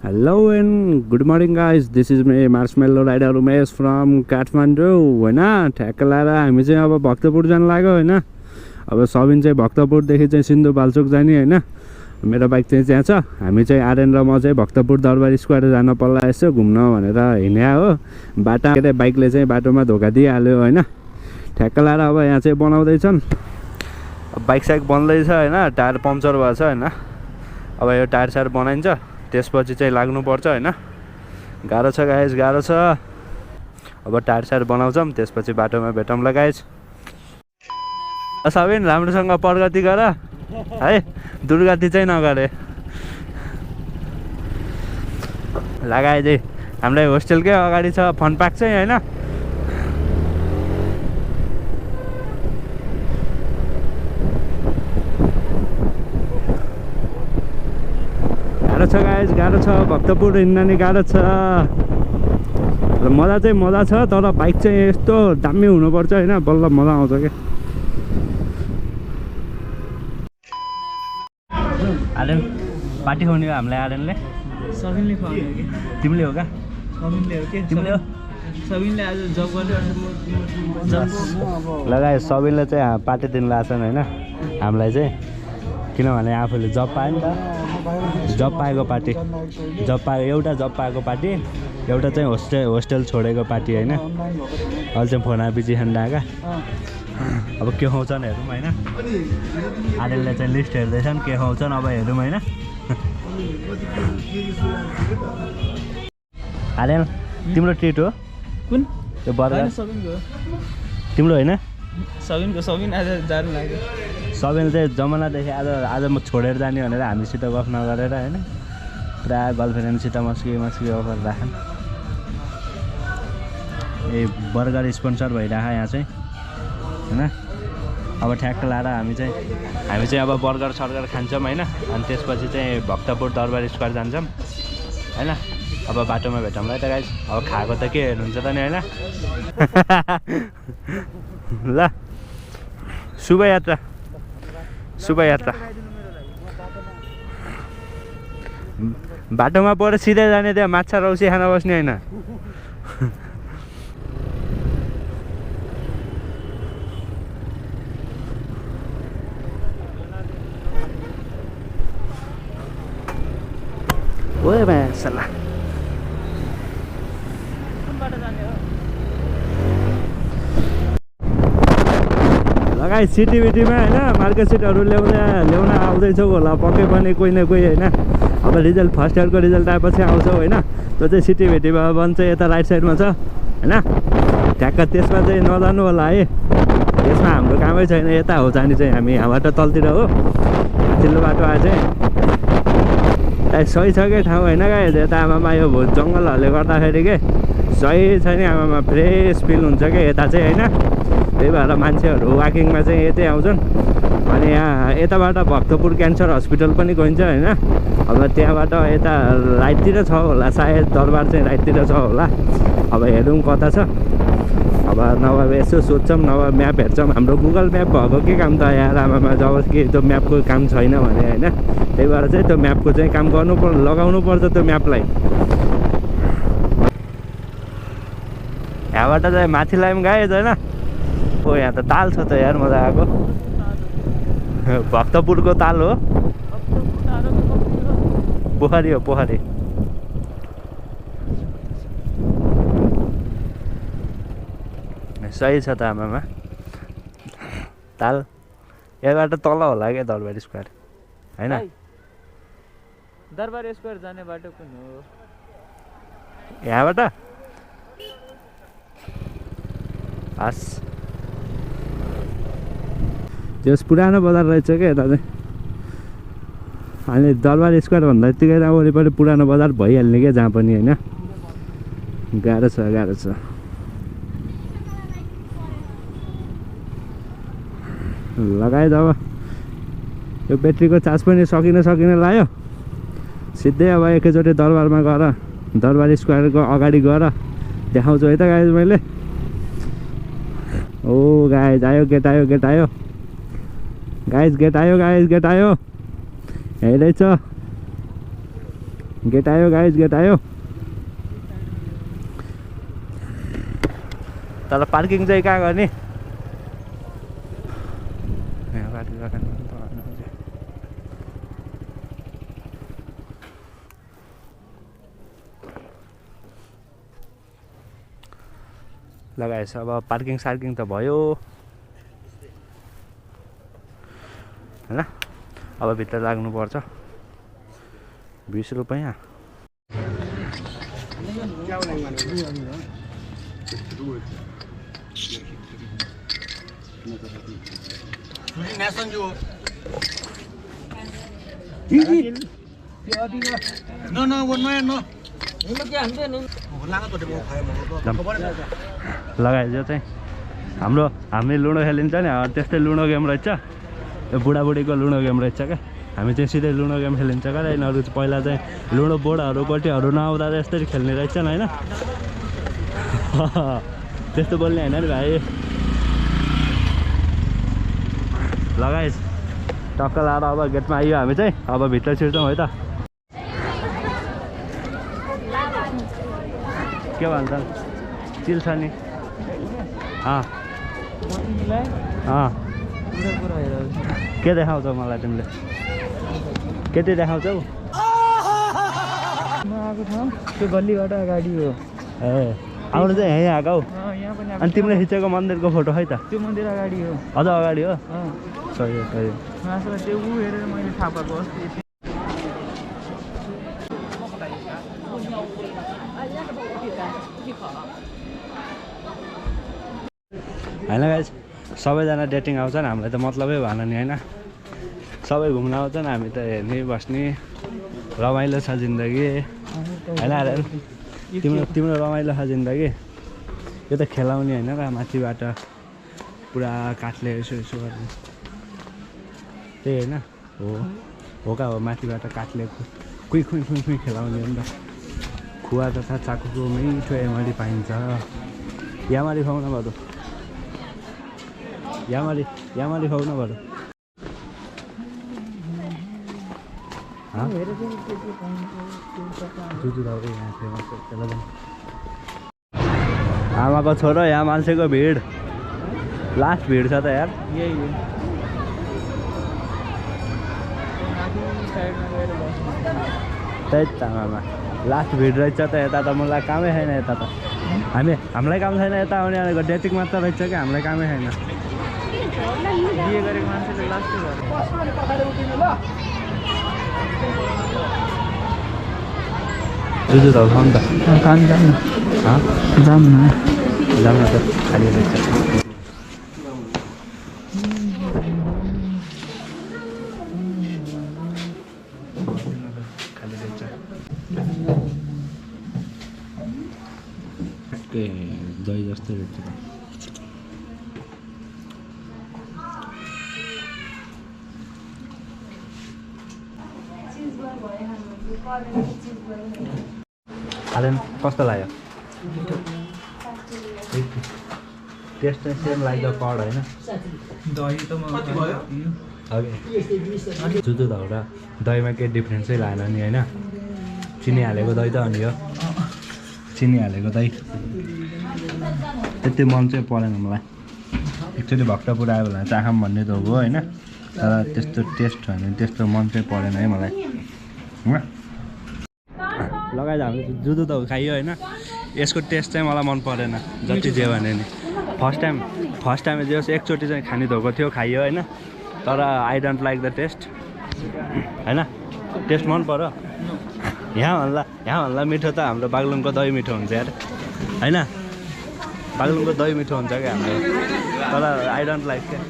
Hello and good morning guys, this is me Marshmallow Rider Umesh from Kathmandu हैन ठ्याक्क लाएर हामी चाहिँ अब भक्तपुर जान लाग्यो हैन अब सबिन चाहिँ भक्तपुर देखि चाहिँ सिन्धुपाल्चोक जाने हैन मेरो बाइक चाहिँ त्यहाँ छ हामी चाहिँ आर्यन र म चाहिँ भक्तपुर दरबार स्क्वायर जान पर्ला यसो घुम्न भनेर हिँड्या हो बाटा के बाइकले चाहिँ बाटोमा धोका दिइहाल्यो हैन ठ्याक्क लाएर अब यहाँ चाहिँ बनाउँदै छन् बाइक साइक बन्दै छ हैन टायर पम्चर भएछ हैन अब यो टायर सायर बनाइन्छ त्यसपछि चाहिँ लाग्नु पर्छ हैन गाह्रो छ गाइस गाह्रो छ अब टायर सायर बनाउँछौं त्यसपछि बाटोमा भेटौँला गाइस सबिन राम्रोसँग प्रगति गर है दुर्गति चाहिँ नगरे लगाए चाहिँ हामीलाई होस्टेलकै अगाडि छ फन पार्क चाहिँ हैन गाह्रो छ गाइस गाह्रो छ भक्तपुर हिँड्न नि गाह्रो छ र मजा चाहिँ मजा छ तर बाइक चाहिँ यस्तो दामी हुनुपर्छ हैन बल्ल मजा आउँछ के आर्यन पार्टी खुवाउने हो हामीलाई आर्यनले सबिनले खुवाउने हो के तिमीले हो का सबिनले हो के तिमीले हो सबिनले आज जब गर्ने लगाए सबिनले चाहिँ पार्टी दिन लाग्छन् हैन हामीलाई चाहिँ किनभने आफूले जब पायो नि त जब पाएको पार्टी जब पाएको एउटा जब पाएको पार्टी एउटा चाहिँ होस्टेल छोडेको पार्टी हैन अहिले चाहिँ फोन आएपछि खान्डाका अब के खुवाउँछन् हेरौँ हैन आर्यनले चाहिँ लिस्ट हेर्दैछन् के खुवाउँछन् अब हेरौँ हैन आर्यन तिम्रो ट्रिट हो कुन त्यो बर्गर सबिनको तिम्रो हैन सबिनको सबिन आज जानु लाग्यो सबिन चाहिँ जमानादेखि आज म छोडेर जाने भनेर हामीसित गफ नगरेर हैन पुरा गर्लफ्रेन्डसित मस्की अफर राखन् ए बर्गर स्पोन्सर भइराख यहाँ चाहिँ हैन अब ठ्याक्क लाएर हामी चाहिँ अब बर्गर सर्गर खान्छौँ हैन अनि त्यसपछि चाहिँ भक्तपुर दरबार स्क्वायर जान्छौँ हैन अब बाटोमा भेटौँला है त गाइस अब खाएको त के हेर्नुहुन्छ त नि हैन ल शुभ यात्रा बाटोमा परेर सिधै जाने त्यहाँ माछा रौसी खान बस्ने हैन ओए बा सल्ला लगाइ सिटिभिटीमा हैन मार्केट सिटहरू ल्याउन आउँदैछौ होला पक्कै पनि कोही न कोही हैन अब रिजल्ट फर्स्ट इयरको रिजल्ट आएपछि आउँछौ हैन त्यो चाहिँ सिटिभिटीमा बन्छ यता राइट साइडमा छ हैन ठ्याक्क त्यसमा चाहिँ नजानु होला है त्यसमा हाम्रो कामै छैन यता हो जाने चाहिँ हामी यहाँबाट तलतिर हो माथिल्लो बाटो आए चाहिँ सही छ के ठाउँ हैन गाइस यता आमामा यो जङ्गलहरूले गर्दाखेरि के सही छ नि आमामा फ्रेस फिल हुन्छ के यता चाहिँ हैन त्यही भएर मान्छेहरू वाकिङमा चाहिँ यतै आउँछन् अनि यहाँ यताबाट भक्तपुर क्यान्सर हस्पिटल पनि गइन्छ हैन अब त्यहाँबाट यता राइटतिर छ होला सायद दरबार चाहिँ राइटतिर छ होला अब हेरौँ कता छ अब नभए यसो सोध्छौँ नभए म्याप हेर्छौँ हाम्रो गुगल म्याप भएको के काम त यहाँ आमामा जब कि त्यो म्यापको काम छैन भने हैन त्यही भएर चाहिँ त्यो म्यापको चाहिँ काम लगाउनु पर्छ त्यो म्यापलाई यहाँबाट चाहिँ माथिलाई पनि गाएछ हैन ओ यहाँ त ताल छ त यार मजा आएको भक्तपुरको ताल हो पोखरी हो पोखरी सही छ त आमामा ताल यहाँबाट तल होला क्या दरबार स्क्वायर हैन दरबार स्क्वायर जाने बाटो कुन हो यहाँबाट हस् त्यस पुरानो बजार रहेछ क्या यता चाहिँ अनि दरबार स्क्वायर भन्दा यत्तिकै वरिपरि पुरानो बजार भइहाल्ने क्या जहाँ पनि हैन गाह्रो छ लगाए अब यो ब्याट्रीको चार्ज पनि सकिन लाग्यो सिधै अब एकैचोटि दरबारमा गएर दरबार स्क्वायरको अगाडि गएर देखाउँछु है त गाइज मैले ओ गाइज आयो गेट आयो गाइज गेट आयो यही रहेछ गेट आयो गाइज, गेट आयो। तर पार्किङ चाहिँ कहाँ गर्ने? लगाएछ। अब पार्किङ सार्किङ त भयो हैन। अब भित्र लाग्नुपर्छ। 20 रुपैयाँ। लगाइदियो चाहिँ हामी लुडो खेलिन्छ नि, त्यस्तै लुडो गेम रहेछ। यो बुढाबुढीको लुडो गेम रहेछ क्या। हामी चाहिँ सिधै लुडो गेम खेलिन्छ क्या। यिनीहरू पहिला चाहिँ लुडो बोर्डहरू गोटीहरू नआउँदा यस्तरी खेल्ने रहेछन् होइन। त्यस्तो बोल्ने होइन नि भाइ। लगाइस टक्क लाएर अब गेटमा आइयो हामी चाहिँ। अब भित्र छिर्छौँ है त। के भन्छ चिल छ नि? के देखाउँछौ मलाई तिमीले? केटी देखाउँछौ? त्यो गल्लीबाट अगाडि हो। ए आउनु चाहिँ यहीँ आएको हौ। अनि तिमीले खिचेको मन्दिरको फोटो खै त? त्यो मन्दिर अगाडि हो। अझ अगाडि हो? सही हो सही हो। त्यो ऊ हेरेर मैले थाहा पाएको अस्ति। होइन गाइस, सबैजना डेटिङ आउँछन्, हामीलाई त मतलबै भएन नि होइन। सबै घुम्न आउँछन्, हामी त हेर्ने बस्ने। रमाइलो छ जिन्दगी होइन। तिम्रो रमाइलो छ जिन्दगी। यो त खेलाउने होइन र माथिबाट पुरा काठले यसो यसो गर्ने त्यही होइन हो का हो। माथिबाट काठले खुइ खुइ खुइ खुइ खेलाउने हो नि त। खुवा तथा चाकुको मिठो यामारी पाइन्छ। यामारी खुवाउन बरु, यामारी खुवाउन बरु। आमाको छोरो, यहाँ मान्छेको भिड, लास्ट भिड छ त यार। यही हो। त्यही त आमामा लास्ट भिड रहेछ त। यता त मलाई कामै छैन। यता त हामीलाई काम छैन। यता आउने भनेको डेटिङ मात्र रहेछ कि हामीलाई कामै छैन। बिहे गरेको मान्छेले लास्टै गर्छ। जुजु त खाउँ त। जाम न त खाली रहेछ। दही जस्तै रहेछ। कस्तो लाग्यो? टेस्ट चाहिँ सेम लाग्यो कड होइन। दही त जुजु धौरा दहीमा केही डिफ्रेन्सै लागेन नि होइन। चिनी हालेको दही त अनि हो। चिनी हालेको दही त्यति मन चाहिँ परेन मलाई। एक्चुअली भक्तपुर आयो भने चाखम भन्ने त हो होइन। तर त्यस्तो टेस्ट होइन, त्यस्तो मन चाहिँ परेन है मलाई। लगाएर हामीले जुदो त खाइयो होइन। यसको टेस्ट चाहिँ मलाई मन परेन जति जे भने नि। फर्स्ट टाइम जे होस् एकचोटि चाहिँ खाने धोको थियो, खाइयो होइन। तर I don't like the taste होइन। टेस्ट मन पर्यो। यहाँ भन्दा मिठो त हाम्रो बागलुङको दही मिठो हुन्छ यार होइन। बागलुङको दही मिठो हुन्छ क्या हाम्रो। तर आई डोन्ट लाइक क्या।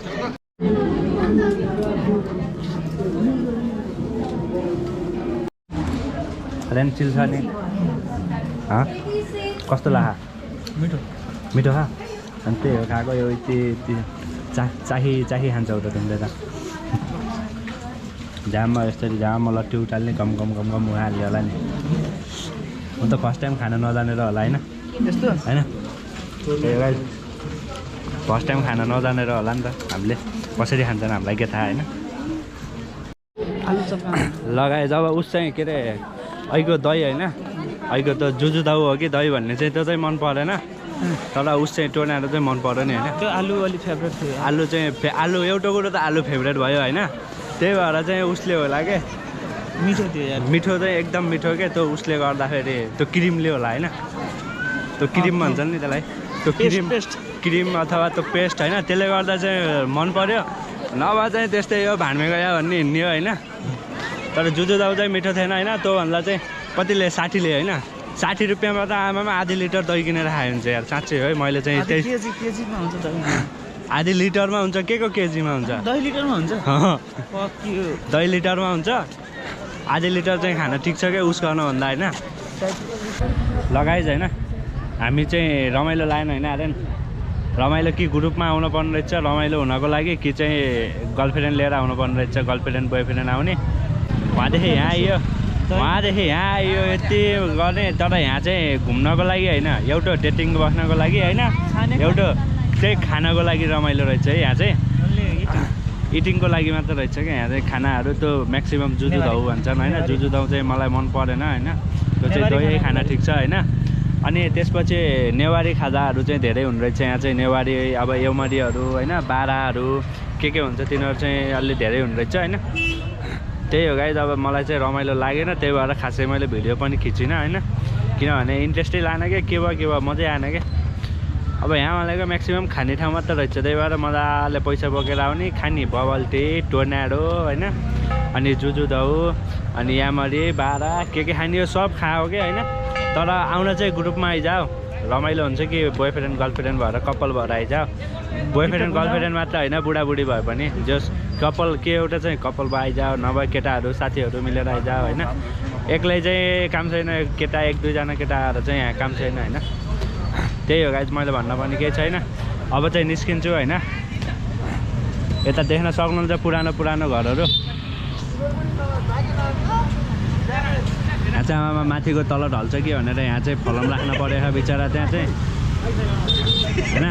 रेन चिल छ नि कस्तो लाग्यो? मिठो खा। अनि त्यही हो खाएको। यो चाही खान्छौ त तिमीले त। जाममा यस्तरी जाममा लट्ठी उठाल्ने गम हाल्यो होला नि। म त फर्स्ट टाइम खाना नजानेर होला होइन। होइन फर्स्ट टाइम खाना नजानेर होला नि त। हामीले कसरी खान्छन् हामीलाई के थाहा होइन। लगाए जब उस चाहिँ के अरे अहिलेको दही होइन अहिलेको त जुजु दाउ हो कि दही भन्ने चाहिँ त्यो चाहिँ मन परेन तर उस चाहिँ टोर्नाडो चाहिँ मन पर्यो नि होइन त्यो आलु अलि फेभरेट थियो आलु चाहिँ आलु एउटा कुरो त आलु फेभरेट भयो होइन त्यही भएर चाहिँ उसले होला के मिठो थियो यार मिठो चाहिँ एकदम मिठो के त्यो उसले गर्दाखेरि त्यो क्रिमले होला होइन त्यो क्रिम भन्छ नि त्यसलाई त्यो क्रिम अथवा त्यो पेस्ट होइन त्यसले गर्दा चाहिँ मन पर्यो नभए चाहिँ त्यस्तै हो भाँडमे गयो भन्ने हिँड्ने हो होइन तर जुजु दाउ चाहिँ मिठो थिएन होइन त्योभन्दा चाहिँ कतिले 60ले होइन 60 रुपियाँमा त आमामा आधी लिटर दही किनेर खायो हुन्छ यार साँच्चै है मैले चाहिँ केजीमा हुन्छ आधी लिटरमा हुन्छ के को केजीमा हुन्छ दही लिटरमा हुन्छ दही लिटरमा हुन्छ आधी लिटर चाहिँ खान ठिक छ क्या उस गर्नुभन्दा होइन लगाइज होइन हामी चाहिँ रमाइलो लाएन होइन आर्यन रमाइलो कि ग्रुपमा आउनु पर्ने रहेछ रमाइलो हुनको लागि कि चाहिँ गर्लफ्रेन्ड लिएर आउनु पर्ने रहेछ गर्लफ्रेन्ड बोयफ्रेन्ड आउने उहाँदेखि यहाँ आइयो यति गर्ने तर यहाँ चाहिँ घुम्नको लागि होइन एउटा डेटिङ बस्नको लागि होइन एउटा चाहिँ खानको लागि रमाइलो रहेछ है यहाँ चाहिँ इटिङको लागि मात्र रहेछ क्या यहाँ चाहिँ खानाहरू त्यो म्याक्सिमम् जुजु दाउ भन्छन् होइन जुजु दाउ चाहिँ मलाई मन परेन होइन त्यो चाहिँ दही खाना ठिक छ होइन अनि त्यसपछि नेवारी खाजाहरू चाहिँ धेरै हुने रहेछ यहाँ चाहिँ नेवारी अब एउमरीहरू होइन बाराहरू के हुन्छ तिनीहरू चाहिँ अलि धेरै हुने रहेछ होइन त्यही हो गाइज अब मलाई चाहिँ रमाइलो लागेन त्यही भएर खासै मैले भिडियो पनि खिचिनँ होइन किनभने इन्ट्रेस्टै लान के भयो मजै आएन क्या अब यहाँ मलाई म्याक्सिमम् खाने ठाउँ मात्र रहेछ त्यही भएर मजाले पैसा बोकेर आउने खाने बबल टी टोर्नाडो होइन अनि जुजु दाउ अनि यामरी बारा के खाने हो सब खाओ क्या होइन तर आउन चाहिँ ग्रुपमा आइजाऊ रमाइलो हुन्छ कि बोयफ्रेन्ड गर्लफ्रेन्ड भएर कपाल भएर आइजाऊ बोयफ्रेन्ड गर्लफ्रेन्ड मात्र होइन बुढाबुढी भए पनि जस कपाल के एउटा चाहिँ कपाल भए आइजाऊ नभए केटाहरू साथीहरू मिलेर आइजाऊ होइन एक्लै चाहिँ काम छैन केटा 1-2 जना केटाहरू चाहिँ यहाँ काम छैन होइन त्यही हो गाइज मैले भन्न पनि केही छैन अब चाहिँ निस्किन्छु होइन यता देख्न सक्नुहुन्छ पुरानो घरहरू यहाँ चाहिँ आमामा माथिको तल ढल्छ कि भनेर यहाँ चाहिँ फलम राख्न परेको बिचरा त्यहाँ चाहिँ होइन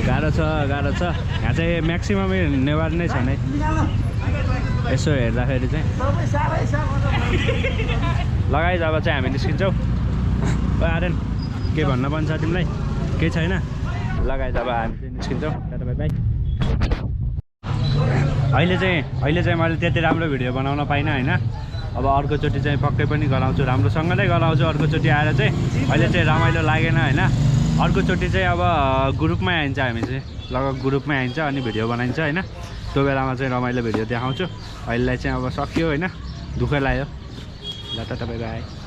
गाह्रो छ यहाँ चाहिँ म्याक्सिमम नेवार नै छन् है यसो हेर्दाखेरि चाहिँ लगाइज अब चाहिँ हामी निस्किन्छौँ आर्यन के भन्न पनि छ तिमीलाई केही छैन लगाइज अब हामी चाहिँ निस्किन्छौँ बाई बाई अहिले चाहिँ मैले त्यति राम्रो भिडियो बनाउन पाइनँ होइन अब अर्कोचोटि चाहिँ पक्कै पनि गराउँछु राम्रोसँग नै गराउँछु अर्कोचोटि आएर चाहिँ अहिले चाहिँ रमाइलो लागेन होइन अर्कोचोटि चाहिँ अब ग्रुपमै आइन्छ हामी चाहिँ लगभग ग्रुपमै आइन्छ अनि भिडियो बनाइन्छ होइन त्यो बेलामा चाहिँ रमाइलो भिडियो देखाउँछु अहिलेलाई चाहिँ अब सक्यो होइन दुःख लाग्यो ल त तपाईँ बाई